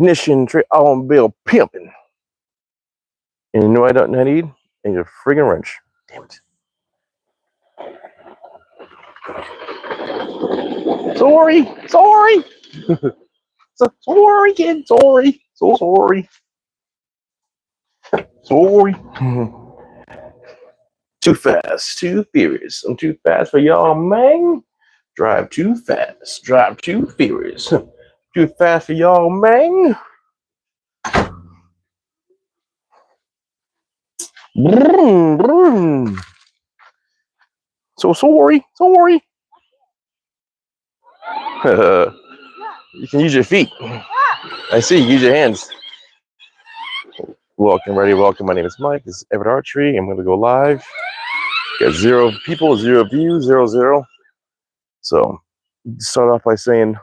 ignition, automobile pimping. And you know what I don't need? I need a friggin' wrench. Damn it. Sorry. Sorry, kid. Sorry. So sorry. Sorry. Too fast, too furious. I'm too fast for y'all, man. Drive too fast. Drive too furious. Too fast for y'all, man. Vroom, vroom. So sorry. Sorry. You can use your feet. I see. Use your hands. Welcome, ready, welcome. My name is Mike. This is Everitt Archery. I'm going to go live. Got 0 people, 0 views, 0. So, start off by saying,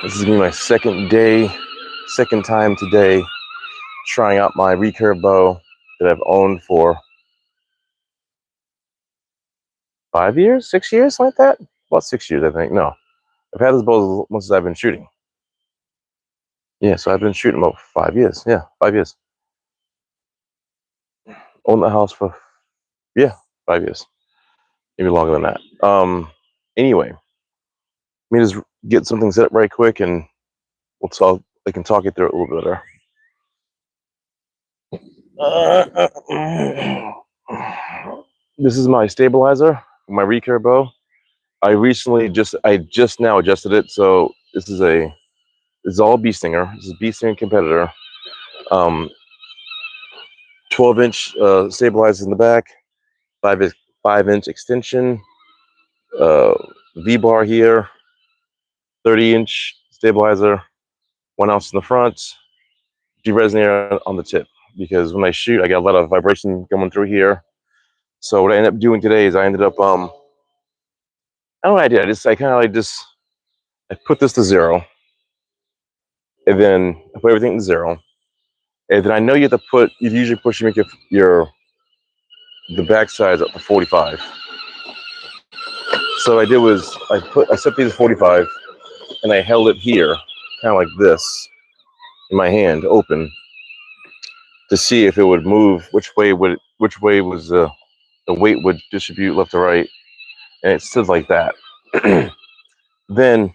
this is going to be my second time today trying out my recurve bow that I've owned for 5 years, 6 years, like that. About 6 years, I think. No, I've had this bow since I've been shooting. Yeah, so I've been shooting about 5 years. Yeah, 5 years. Owned the house for 5 years, maybe longer than that. Anyway, let me just get something set up right quick, and we'll talk. I can talk you through it a little better. This is my stabilizer, my recurve bow. I just now adjusted it, so this is all Bee Stinger. This is Bee Stinger competitor. 12-inch stabilizers in the back, 5-inch extension, V-bar here, 30-inch stabilizer, 1 ounce in the front, de-resonator on the tip, because when I shoot, I got a lot of vibration coming through here. So what I ended up doing today is I ended up, I don't know what I did. I put this to 0, and then I put everything to 0, and then I know you usually push to make the back sides up to 45. So what I did was I set these at 45, and I held it here, kind of like this, in my hand, open, to see if it would move, which way was the weight would distribute left to right, and it stood like that. Then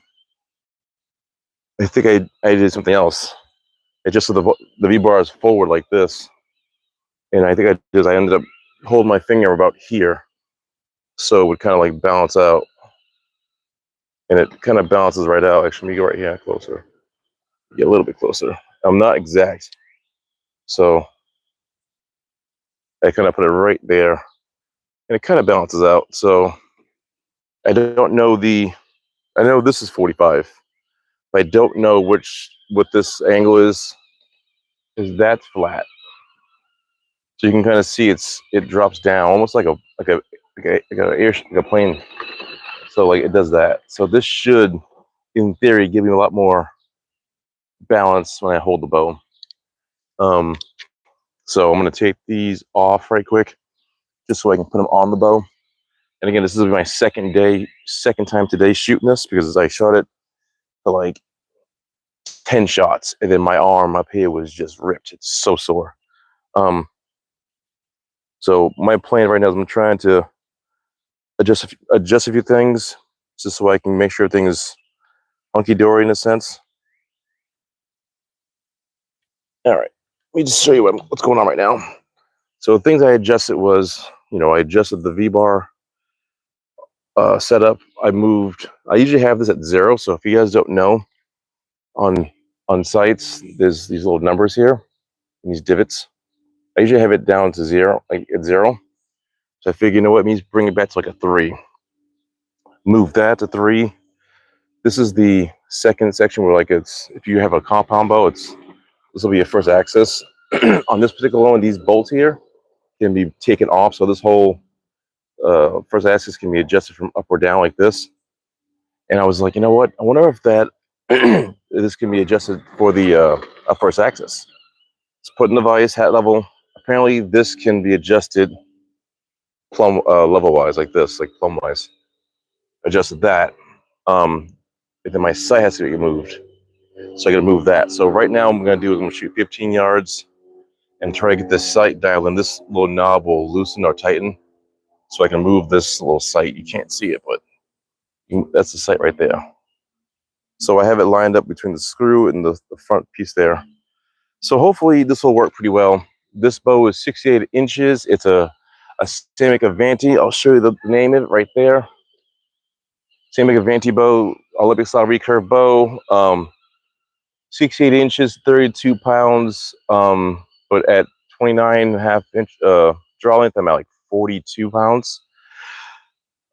I think I did something else. I just the V-bars forward like this, and I think I ended up holding my finger about here, so it would kind of like balance out, and it kind of balances right out. Actually, let me go right here closer, get a little bit closer. I'm not exact, so I kind of put it right there, and it kind of balances out. So I don't know I know this is 45. I don't know what this angle is that flat. So you can kind of see it drops down almost like a plane. So like it does that. So this should, in theory, give me a lot more balance when I hold the bow. So I'm going to take these off right quick, just so I can put them on the bow. And again, this is my second time today shooting this, because I shot it for like 10 shots, and then my arm up here was just ripped. It's so sore. So my plan right now is I'm trying to adjust a few things, just so I can make sure everything is hunky-dory in a sense. All right, let me just show you what's going on right now. So the things I adjusted was, I adjusted the V-bar setup. I usually have this at 0, so if you guys don't know, on sights, there's these little numbers here, these divots. I usually have it down to 0, like at 0. So I figure, it means bring it back to like a 3. Move that to 3. This is the second section where, like, if you have a compound bow, this will be your first axis. On this particular one, these bolts here can be taken off, so this whole first axis can be adjusted from up or down like this. And I was like, you know what? I wonder if that this can be adjusted for the first axis. It's put in the vise, hat level. Apparently, this can be adjusted plumb level wise, like this, like plumb wise. Adjusted that. and then my sight has to get moved. So I got to move that. So right now, I'm going to do is I'm going to shoot 15 yards and try to get this sight dialed in. This little knob will loosen or tighten, so I can move this little sight. You can't see it, but that's the sight right there. So I have it lined up between the screw and the front piece there. So hopefully this will work pretty well. This bow is 68 inches. It's a Samick Avanti. I'll show you the name of it right there. Samick Avanti bow, Olympic style recurve bow. 68 inches, 32 pounds. But at 29.5 inch draw length, I'm at like 42 pounds.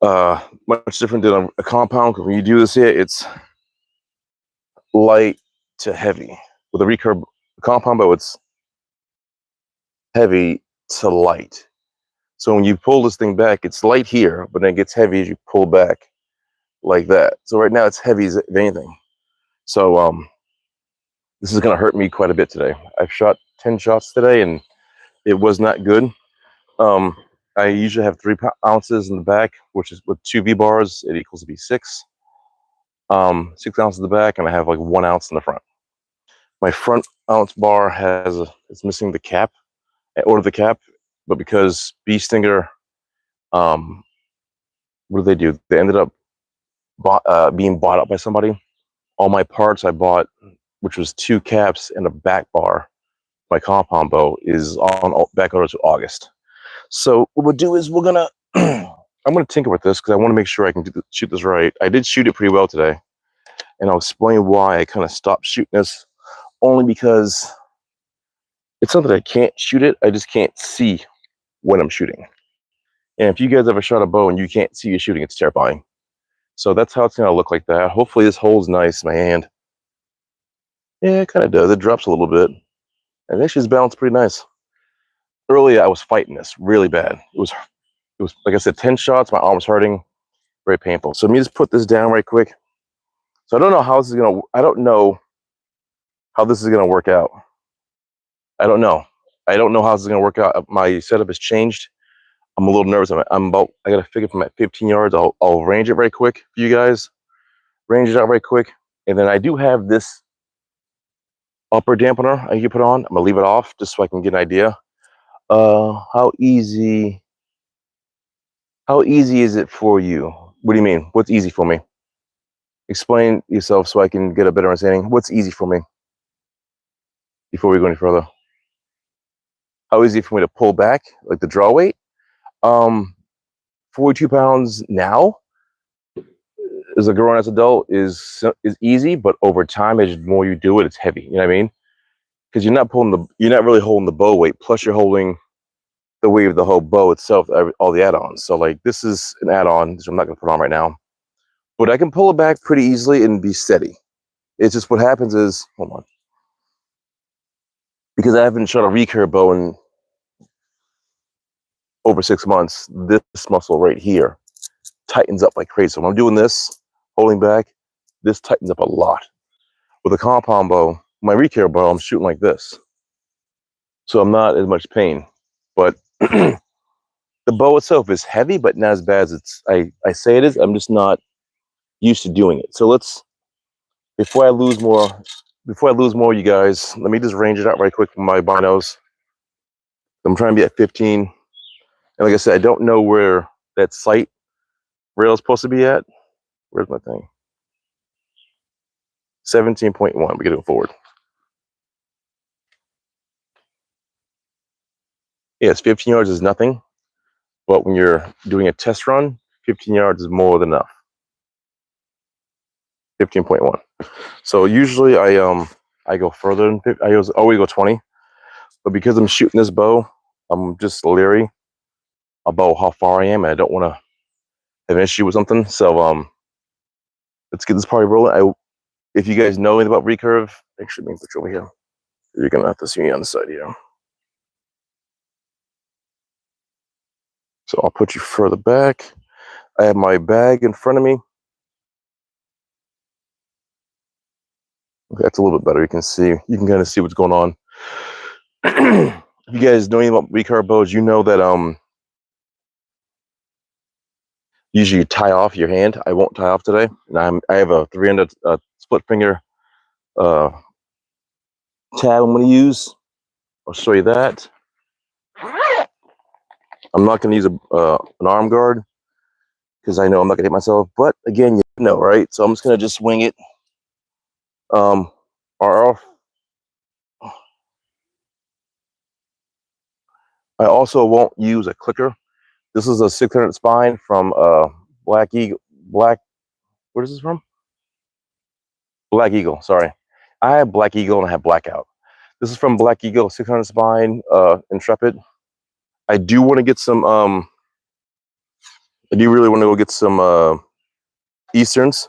Much different than a compound. When you do this here, it's light to heavy. With a recurve compound bow, it's heavy to light. So when you pull this thing back, it's light here, but then it gets heavy as you pull back like that. So right now it's heavy as anything. So this is going to hurt me quite a bit today. I've shot 10 shots today and it was not good. I usually have 3 ounces in the back, which is with 2 V bars, it equals to be 6. 6 ounces in the back, and I have like 1 ounce in the front. My front ounce bar it's missing the cap. I ordered the cap, but because Bee Stinger, what did they do? They ended up being bought up by somebody. All my parts I bought, which was 2 caps and a back bar, my compound bow is on back order to August. So what we'll do is we're gonna I'm gonna tinker with this because I want to make sure I can shoot this right. I did shoot it pretty well today, and I'll explain why I kind of stopped shooting this. Only because it's something I can't shoot it. I just can't see when I'm shooting. And if you guys ever shot a bow and you can't see you shooting, it's terrifying. So that's how it's gonna look like that. Hopefully this holds nice in my hand. Yeah, it kind of does. It drops a little bit. And actually it's balanced pretty nice. Earlier I was fighting this really bad. It was like I said, 10 shots, my arm was hurting, very painful. So let me just put this down right quick. So I don't know how this is gonna work out. I don't know how this is gonna work out. My setup has changed. I'm a little nervous. I gotta figure from at 15 yards. I'll range it very quick for you guys. Range it out very quick. And then I do have this upper dampener I can put on. I'm gonna leave it off just so I can get an idea. How easy is it for you? What do you mean? What's easy for me? Explain yourself so I can get a better understanding. What's easy for me? Before we go any further. How easy for me to pull back, like the draw weight? 42 pounds now as a grown-ass adult is easy, but over time, as more you do it, it's heavy. You know what I mean? Because you're not really holding the bow weight. Plus, you're holding the weight of the whole bow itself, all the add-ons. So, like, this is an add-on, which I'm not going to put on right now. But I can pull it back pretty easily and be steady. It's just what happens is, hold on, because I haven't shot a recurve bow in over 6 months. This muscle right here tightens up like crazy. So when I'm doing this, holding back, this tightens up a lot. With a compound bow, my recurve bow, I'm shooting like this. So I'm not as much pain. But the bow itself is heavy, but not as bad as I say it is. I'm just not used to doing it. So before I lose more, you guys, let me just range it out right quick with my binos. I'm trying to be at 15. And like I said, I don't know where that sight rail is supposed to be at. Where's my thing? 17.1. We're going to go forward. Yes, 15 yards is nothing. But when you're doing a test run, 15 yards is more than enough. 15.1. So usually I go further than 50. I always go 20. But because I'm shooting this bow, I'm just leery about how far I am, and I don't want to have an issue with something. So let's get this party rolling. If you guys know anything about recurve, actually, let me put you over here. You're gonna have to see me on the side here. So I'll put you further back. I have my bag in front of me. Okay, that's a little bit better. You can kind of see what's going on. If you guys know anything about recurve bows, you know that Usually you tie off your hand. I won't tie off today. And I have a 300 split finger tab I'm going to use. I'll show you that. I'm not going to use an arm guard because I know I'm not going to hit myself. But again, you know, right? So I'm just going to just wing it. Or I also won't use a clicker. This is a 600 spine from Black Eagle. Where is this from? Black Eagle, sorry. I have Black Eagle and I have Blackout. This is from Black Eagle, 600 spine, Intrepid. I do want to get some, I do really want to go get some Easterns,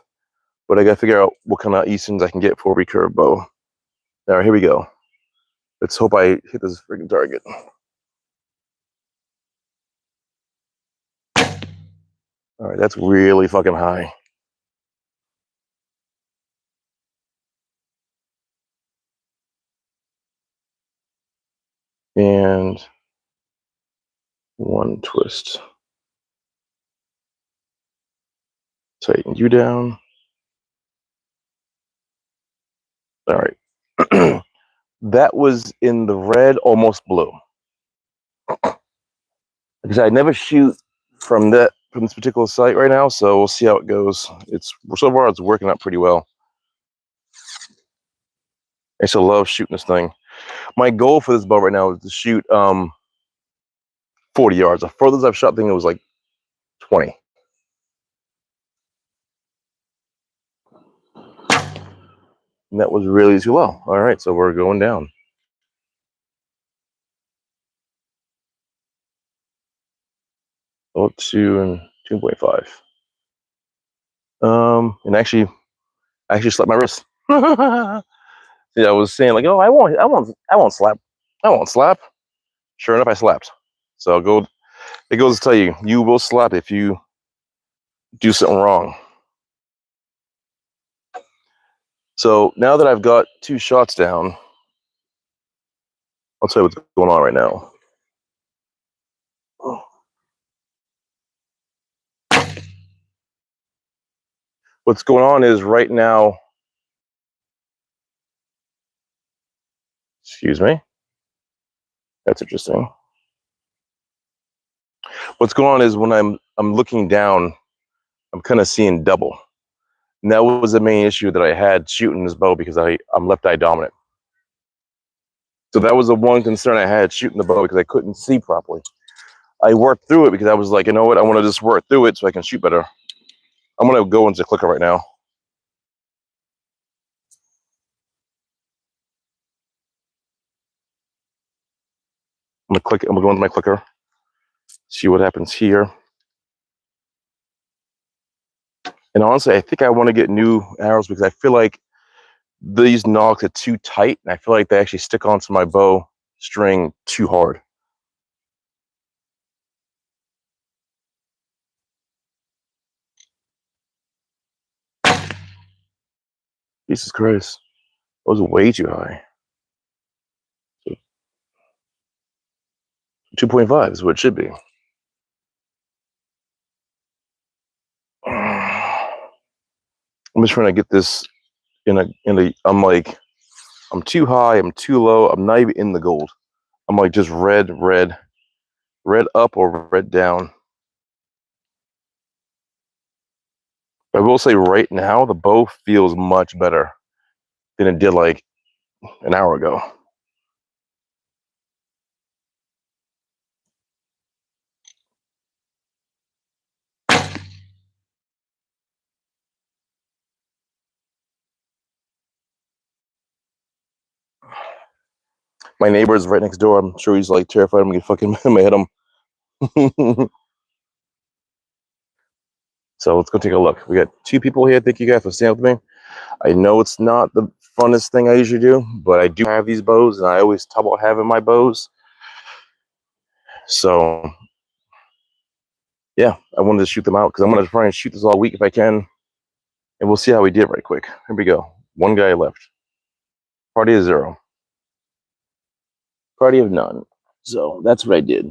but I got to figure out what kind of Easterns I can get for a recurve bow. All right, here we go. Let's hope I hit this freaking target. All right, that's really fucking high. And one twist. Tighten you down. All right. That was in the red, almost blue. Because I never shoot from this particular site right now, so we'll see how it goes. It's so far it's working out pretty well. I still love shooting this thing. My goal for this bow right now is to shoot 40 yards. The furthest I've shot, I think it was like 20. And that was really too low. All right, so we're going down. Up to and 2.5. And I actually slapped my wrist. Yeah, I was saying like, oh, I won't slap. I won't slap. Sure enough, I slapped. So it goes to tell you, you will slap if you do something wrong. So now that I've got 2 shots down, I'll tell you what's going on right now. What's going on is right now, excuse me, that's interesting. What's going on is when I'm looking down, I'm kind of seeing double. And that was the main issue that I had shooting this bow because I'm left eye dominant. So that was the one concern I had shooting the bow because I couldn't see properly. I worked through it because I was like, you know what, I want to just work through it so I can shoot better. I'm going to go into clicker right now. I'm going to go into my clicker, see what happens here. And honestly, I think I want to get new arrows because I feel like these nogs are too tight, and I feel like they actually stick onto my bow string too hard. Jesus Christ. That was way too high. 2.5 is what it should be. I'm just trying to get this I'm like, I'm too high, I'm too low, I'm not even in the gold. I'm like just red up or red down. I will say right now, the bow feels much better than it did like an hour ago. My neighbor is right next door. I'm sure he's like terrified I'm gonna fucking hit him. So let's go take a look. We got 2 people here. Thank you guys for staying with me. I know it's not the funnest thing I usually do, but I do have these bows, and I always talk about having my bows. So yeah, I wanted to shoot them out because I'm gonna try and shoot this all week if I can, and we'll see how we did right quick. Here we go. 1 guy left. Party of 0. Party of none. So that's what I did.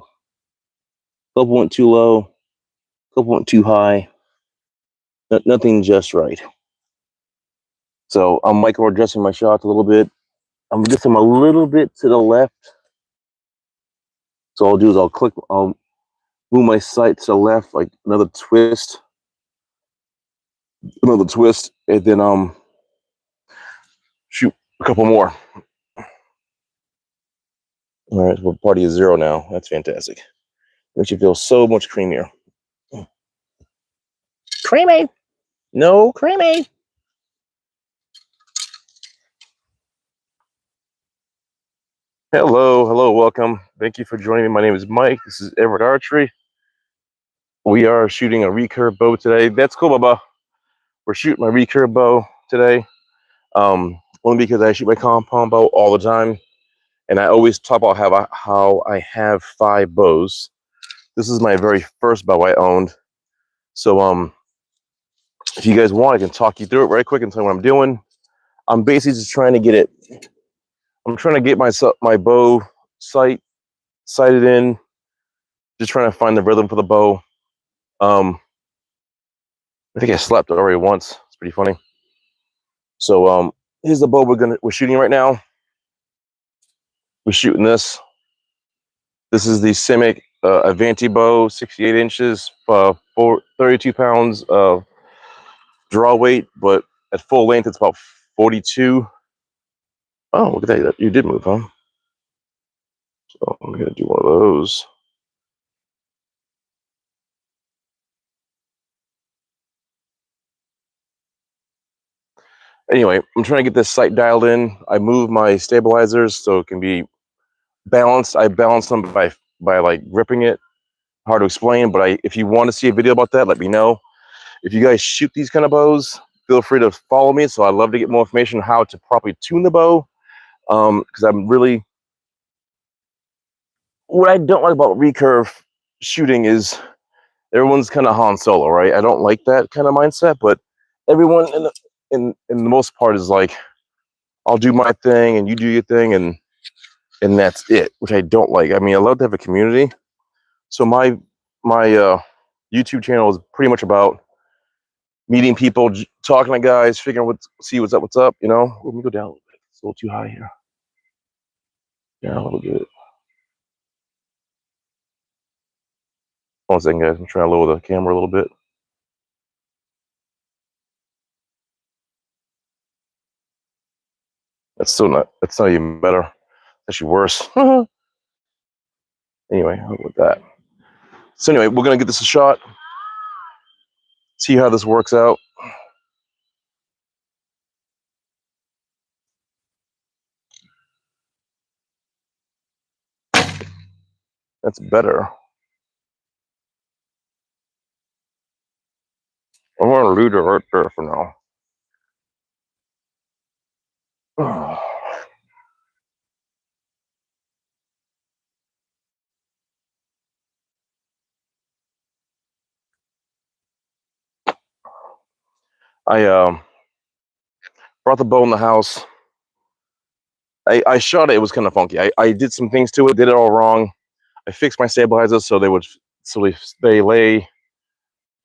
Club went too low. couple went too high. Nothing just right. So I'm micro adjusting my shots a little bit. I'm just a little bit to the left. So I'll do is I'll move my sight to the left, like another twist, and then shoot a couple more. All right, we're party is 0 now. That's fantastic. Makes you feel so much creamier. Creamy. No, creamy. Hello, welcome. Thank you for joining me. My name is Mike. This is Everitt Archery. We are shooting a recurve bow today. That's cool, Bubba. We're shooting my recurve bow today. Only because I shoot my compound bow all the time, and I always talk about how I have 5 bows. This is my very first bow I owned. So if you guys want, I can talk you through it right quick and tell you what I'm doing. I'm basically just trying to get it. I'm trying to get my bow sighted in. Just trying to find the rhythm for the bow. I think I slept already once. It's pretty funny. So here's the bow we're shooting right now. We're shooting this. This is the Simic Avanti bow, 68 inches, 32 pounds of draw weight, but at full length it's about 42. Oh, look at that! You did move, huh? So I'm gonna do one of those. Anyway, I'm trying to get this sight dialed in. I move my stabilizers so it can be balanced. I balance them by like gripping it. Hard to explain, but if you want to see a video about that, let me know. If you guys shoot these kind of bows, feel free to follow me. So I'd love to get more information on how to properly tune the bow. Because what I don't like about recurve shooting is everyone's kind of Han Solo, right? I don't like that kind of mindset, but everyone in the most part is like, I'll do my thing and you do your thing, and that's it, which I don't like. I mean, I love to have a community. So my YouTube channel is pretty much about meeting people, talking to guys, figuring see what's up. You know, let me go down a little bit. It's a little too high here. Yeah, a little bit. One second, guys. I'm trying to lower the camera a little bit. That's not even better. It's actually worse. Anyway, I'll go with that. So anyway, we're gonna get this a shot. See how this works out. That's better. I'm gonna leave it right there for now. I brought the bow in the house. I shot it. It was kind of funky. I did some things to it. Did it all wrong. I fixed my stabilizers so they lay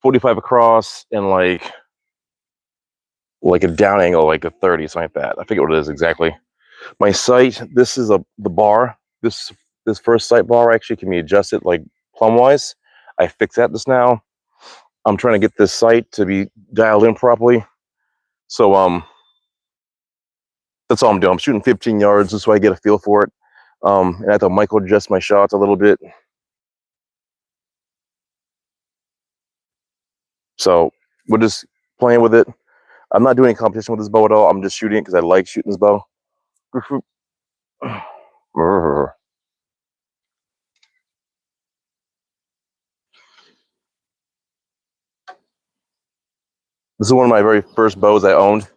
45 across and like a down angle, like a 30, something like that. I forget what it is exactly. My sight. This is the bar. This first sight bar actually can be adjusted like plumb wise. I fixed that just now. I'm trying to get this sight to be dialed in properly. So that's all I'm doing. I'm shooting 15 yards just so I get a feel for it. And I have to micro adjust my shots a little bit. So we're just playing with it. I'm not doing any competition with this bow at all. I'm just shooting it because I like shooting this bow. This is one of my very first bows I owned.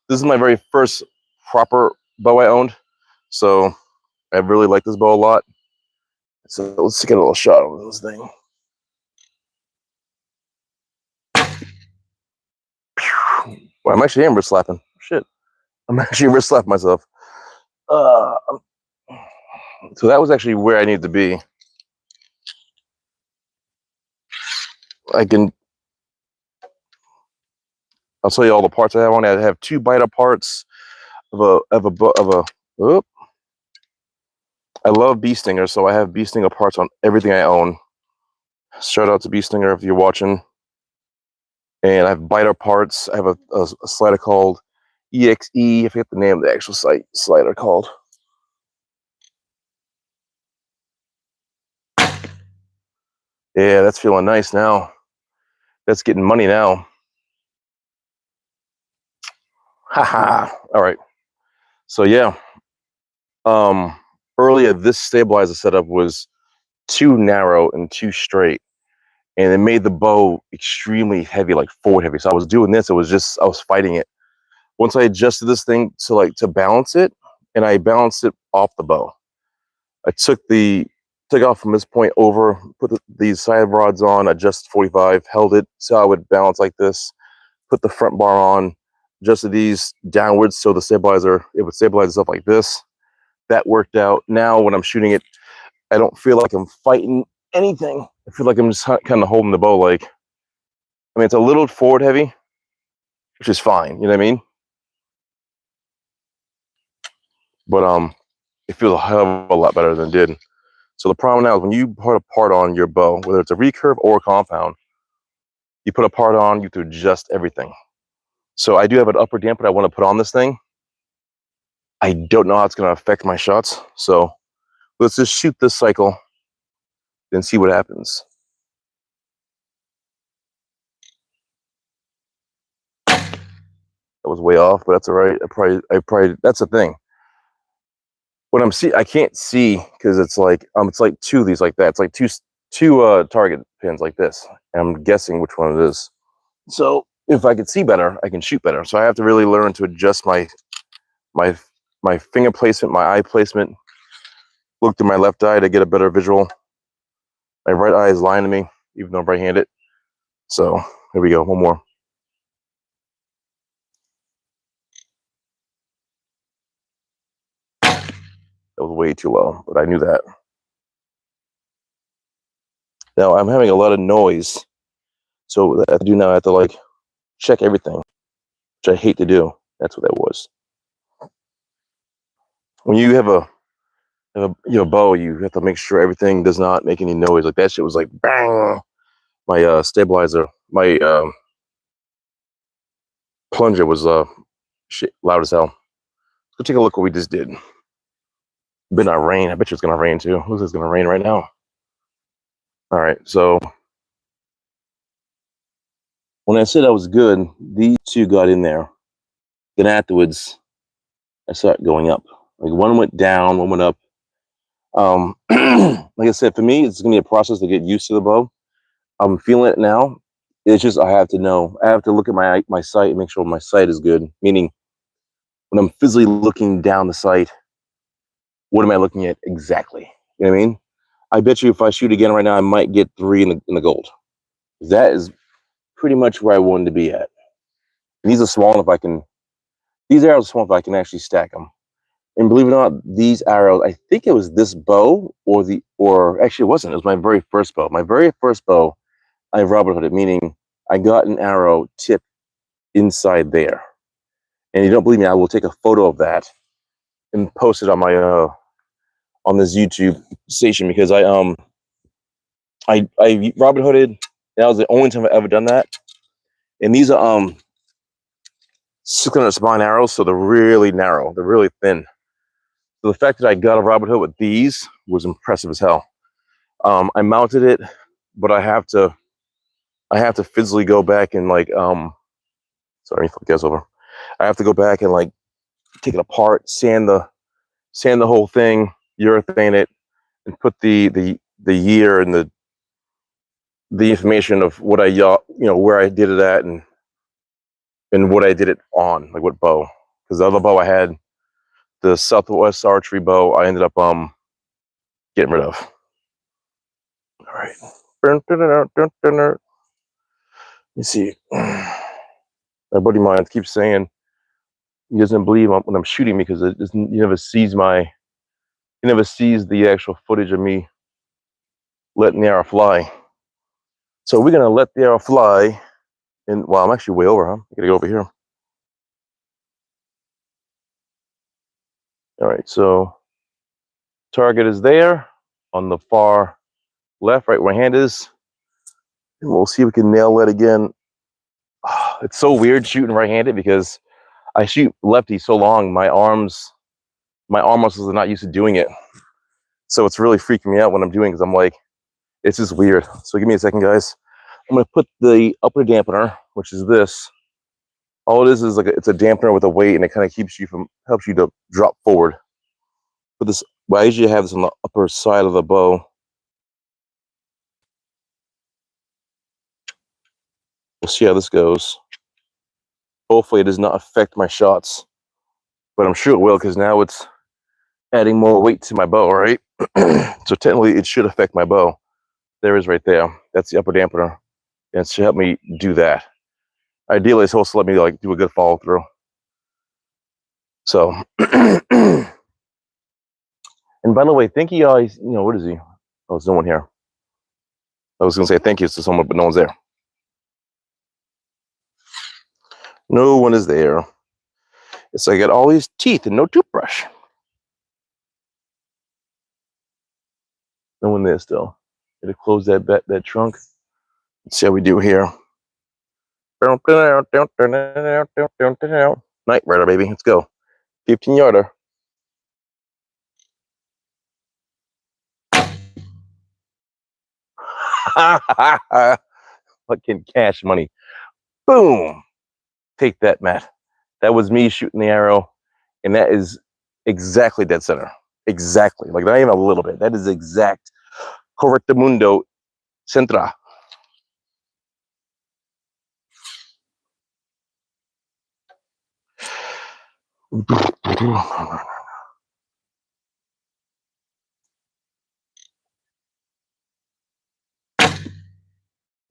This is my very first proper bow I owned. So I really like this bow a lot. So let's get a little shot of this thing. Well, I'm actually wrist slapping. Shit. I'm actually wrist slapping myself. So that was actually where I needed to be. I'll tell you all the parts I have on it. I have 2 biter parts of a. Oop. I love bee stinger, so I have bee stinger parts on everything I own. Shout out to bee stinger if you're watching. And I have biter parts. I have a slider called EXE. I forget the name of the actual slider called. Yeah, that's feeling nice now. That's getting money now. Haha. All right. So yeah. Earlier this stabilizer setup was too narrow and too straight, and it made the bow extremely heavy, like forward heavy. So I was doing this. I was fighting it. Once I adjusted this thing to balance it, and I balanced it off the bow. I took off from this point over, put these side rods on, adjusted 45, held it so I would balance like this, put the front bar on, adjusted these downwards so it would stabilize itself like this. That worked out. Now when I'm shooting it, I don't feel like I'm fighting anything. I feel like I'm just kind of holding the bow like, I mean, it's a little forward heavy, which is fine, you know what I mean? But it feels a hell of a lot better than it did. So the problem now is when you put a part on your bow, whether it's a recurve or a compound, you put a part on, you have to adjust everything. So I do have an upper damper I want to put on this thing. I don't know how it's going to affect my shots. So let's just shoot this cycle and see what happens. That was way off, but that's all right. I probably that's the thing. What I can't see because it's like 2 of these like that. It's like two target pins like this. And I'm guessing which one it is. So if I could see better, I can shoot better. So I have to really learn to adjust my finger placement, my eye placement. Look through my left eye to get a better visual. My right eye is lying to me, even though I'm right-handed. So here we go. One more. That was way too low, but I knew that. Now I'm having a lot of noise. So what I have to do now, I have to like check everything, which I hate to do. That's what that was. When you have a bow, you have to make sure everything does not make any noise. Like that shit was like bang. My stabilizer, my plunger was shit loud as hell. Let's take a look what we just did. Been not rain. I bet you it's gonna rain too. Looks like it's gonna rain right now. All right, so when I said I was good, these 2 got in there. Then afterwards, I saw it going up. Like one went down, one went up. Like I said, for me, it's gonna be a process to get used to the bow. I'm feeling it now. It's just I have to look at my sight and make sure my sight is good. Meaning, when I'm physically looking down the sight, what am I looking at exactly? You know what I mean? I bet you if I shoot again right now, I might get 3 in the gold. That is pretty much where I wanted to be at. And these are small enough these arrows are small enough I can actually stack them. And believe it or not, these arrows, I think it was this bow or actually it wasn't. It was my very first bow. My very first bow, I Robin Hooded, meaning I got an arrow tip inside there. And you don't believe me, I will take a photo of that and post it on my on this YouTube station because I Robin Hooded. That was the only time I've ever done that. And these are 600 spine arrows, so they're really narrow, they're really thin. So the fact that I got a Robin Hood with these was impressive as hell. I mounted it, but I have to physically go back and like sorry, flip this over. I have to go back and like take it apart, sand the whole thing, urethane it, and put the year and the information of what I where I did it at and what I did it on, like what bow. Because the other bow I had, the Southwest Archery bow, I ended up getting rid of. All right. Let me see. My buddy mine keeps saying he doesn't believe when I'm shooting me because he never sees the actual footage of me letting the arrow fly. So we're gonna let the arrow fly. And wow, I'm actually way over, huh? I gotta go over here. All right, so target is there on the far left, right where my hand is. And we'll see if we can nail it again. It's so weird shooting right-handed because I shoot lefty so long, my arm muscles are not used to doing it. So it's really freaking me out when I'm doing it because I'm like, it's just weird. So give me a second, guys. I'm gonna put the upper dampener, which is this. All it is like it's a dampener with a weight, and it kind of helps you to drop forward. But this, well, I usually have this on the upper side of the bow. We'll see how this goes. Hopefully, it does not affect my shots, but I'm sure it will because now it's adding more weight to my bow, right? So technically, it should affect my bow. There it is right there. That's the upper dampener, and it should help me do that. Ideally, it's supposed to let me like do a good follow through. So, and by the way, thank you guys. You know, what is he? Oh, there's no one here. I was gonna say thank you to someone, but no one's there. No one is there. It's like I got all these teeth and no toothbrush. No one there still. Gotta close that trunk. Let's see how we do here. Night Rider, baby. Let's go. 15-yarder. Fucking cash money. Boom. Take that, Matt. That was me shooting the arrow, and that is exactly dead center. Exactly. Like, not even a little bit. That is exact. Correctamundo centra.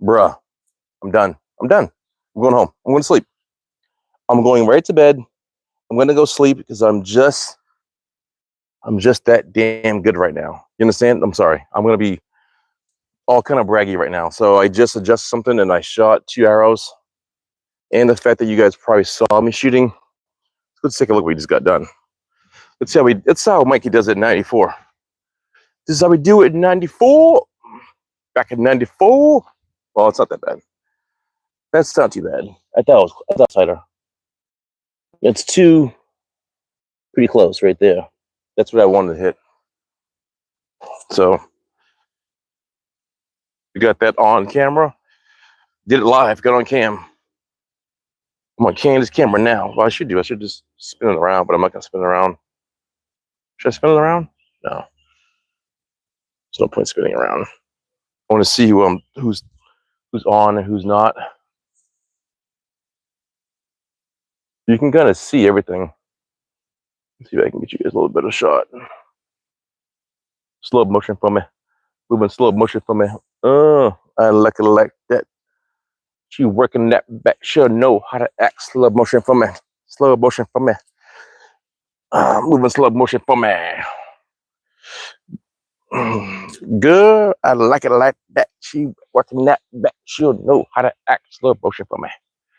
Bruh, I'm done. I'm done. I'm going home. I'm going to sleep. I'm going right to bed. I'm going to go sleep because I'm just that damn good right now. You understand? I'm sorry. I'm going to be all kind of braggy right now. So I just adjusted something and I shot 2 arrows. And the fact that you guys probably saw me shooting. Let's take a look what we just got done. That's how Mikey does it in 94. This is how we do it in 94. Back in 94. Well, it's not that bad. That's not too bad. I thought it was outsider. It's pretty close right there. That's what I wanted to hit. So we got that on camera. Did it live, got on cam. I'm on this camera now. Well, I should just spin it around, but I'm not gonna spin it around. Should I spin it around? No. There's no point spinning around. I want to see who's on and who's not. You can kind of see everything. Let's see if I can get you guys a little bit of shot. Slow motion for me. Moving slow motion for me. I like it like that. She working that back. She'll know how to act. Slow motion for me. Slow motion for me. Moving slow motion for me. Good. I like it like that. She working that back. She'll know how to act. Slow motion for me.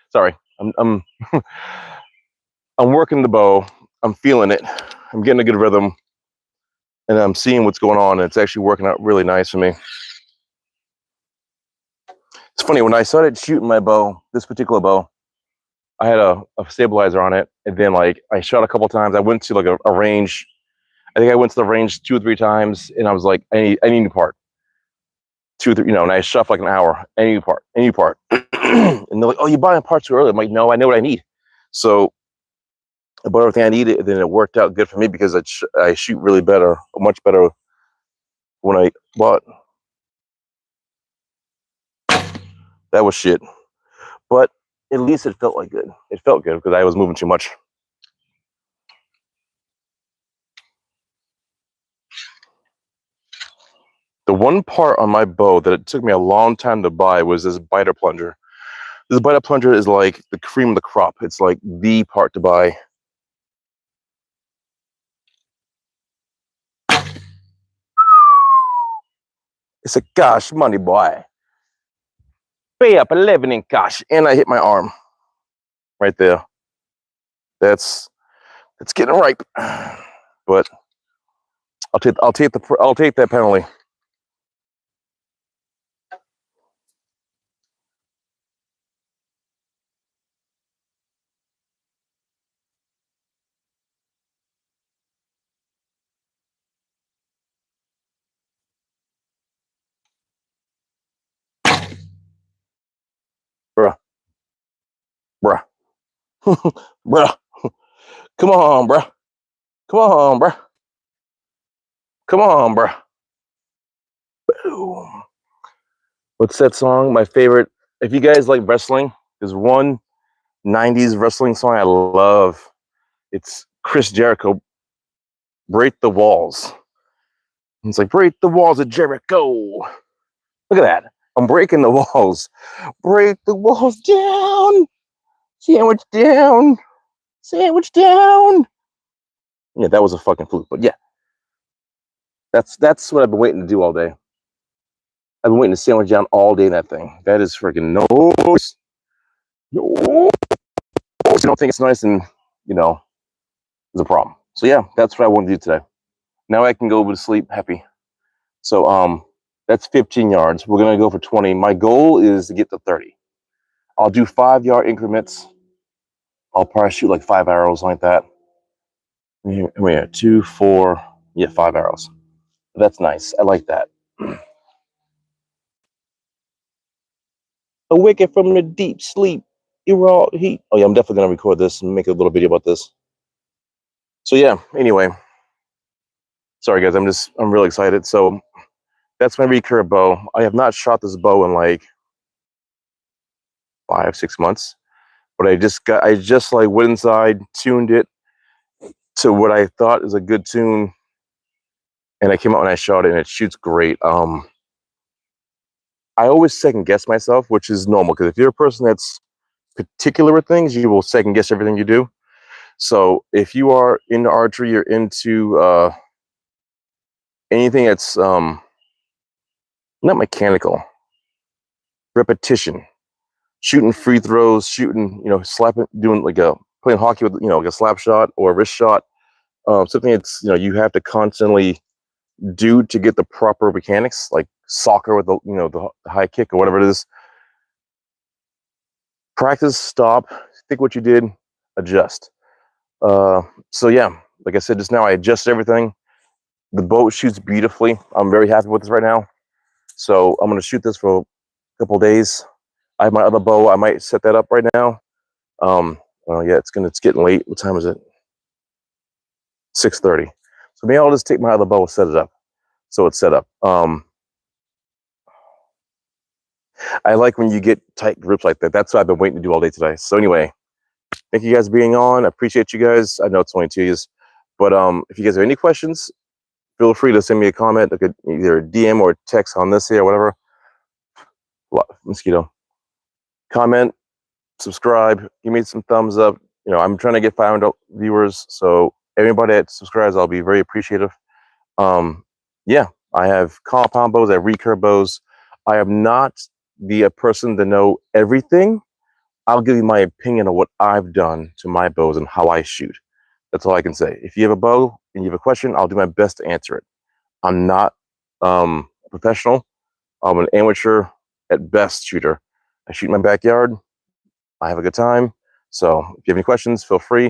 Sorry, I'm I'm working the bow. I'm feeling it. I'm getting a good rhythm, and I'm seeing what's going on. And it's actually working out really nice for me. It's funny when I started shooting my bow, this particular bow, I had a stabilizer on it, and then like I shot a couple times. I went to like a range. I think I went to the range 2 or 3 times, and I was like, I need a new part. 2 or 3, and I shot for like an hour. I need a new part. And they're like, "Oh, you buying parts too early?" I'm like, "No, I know what I need." So I bought everything I needed, and then it worked out good for me because I shoot really better, much better when I bought. That was shit, but at least it felt like good. It felt good because I was moving too much. The one part on my bow that it took me a long time to buy was this biter plunger. This biter plunger is like the cream of the crop. It's like the part to buy. It's a gosh money, boy. way up 11 in gosh, and I hit my arm right there. That's getting ripe, but I'll take that penalty. Bruh, bruh, bruh. Come on, bruh. Come on, bruh. Come on, bruh. Boom. What's that song? My favorite. If you guys like wrestling, there's one 90s wrestling song I love. It's Chris Jericho, Break the Walls. He's like, break the walls of Jericho. Look at that. I'm breaking the walls. Break the walls down. Sandwich down. Sandwich down. Yeah, that was a fucking fluke. But yeah, that's what I've been waiting to do all day. I've been waiting to sandwich down all day in that thing. That is freaking noise. No. If you don't think it's nice, and there's a problem. So yeah, that's what I want to do today. Now I can go to sleep happy. So that's 15 yards. We're gonna go for 20. My goal is to get to 30. I'll do 5-yard increments. I'll probably shoot like 5 arrows like that. Here, 2, 4, 5 arrows. That's nice. I like that. Awaken from the deep sleep. You're all heat. Oh yeah, I'm definitely gonna record this and make a little video about this. So yeah, anyway. Sorry guys, I'm really excited. So that's my recurve bow. I have not shot this bow in like 5-6 months. But I just like went inside, tuned it to what I thought is a good tune, and I came out and I shot it, and it shoots great. I always second guess myself, which is normal, because if you're a person that's particular with things, you will second guess everything you do. So if you are into archery, you're into anything that's not mechanical, repetition, shooting free throws, shooting, slapping, doing like playing hockey with, like a slap shot or a wrist shot, something that's, you have to constantly do to get the proper mechanics, like soccer with the high kick or whatever it is. Practice, stop, think what you did, adjust. So yeah, like I said just now, I adjust everything. The boat shoots beautifully. I'm very happy with this right now. So I'm gonna shoot this for a couple of days. I have my other bow. I might set that up right now. Well, yeah, it's getting late. What time is it? 6:30. So maybe I'll just take my other bow and set it up. So it's set up. I like when you get tight grips like that. That's what I've been waiting to do all day today. So anyway, thank you guys for being on. I appreciate you guys. I know it's only 2 years, but if you guys have any questions, feel free to send me a comment. Like either a DM or a text on this here or whatever. Mosquito. Comment, subscribe, give me some thumbs up. I'm trying to get 500 viewers, so everybody that subscribes, I'll be very appreciative. Yeah, I have compound bows, I have recurve bows. I am not the person to know everything. I'll give you my opinion of what I've done to my bows and how I shoot. That's all I can say. If you have a bow and you have a question, I'll do my best to answer it. I'm not a professional. I'm an amateur at best shooter. I shoot in my backyard. I have a good time. So if you have any questions, feel free.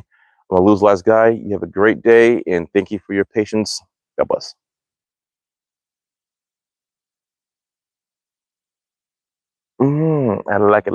I'm a lose last guy. You have a great day, and thank you for your patience. God bless. I like it.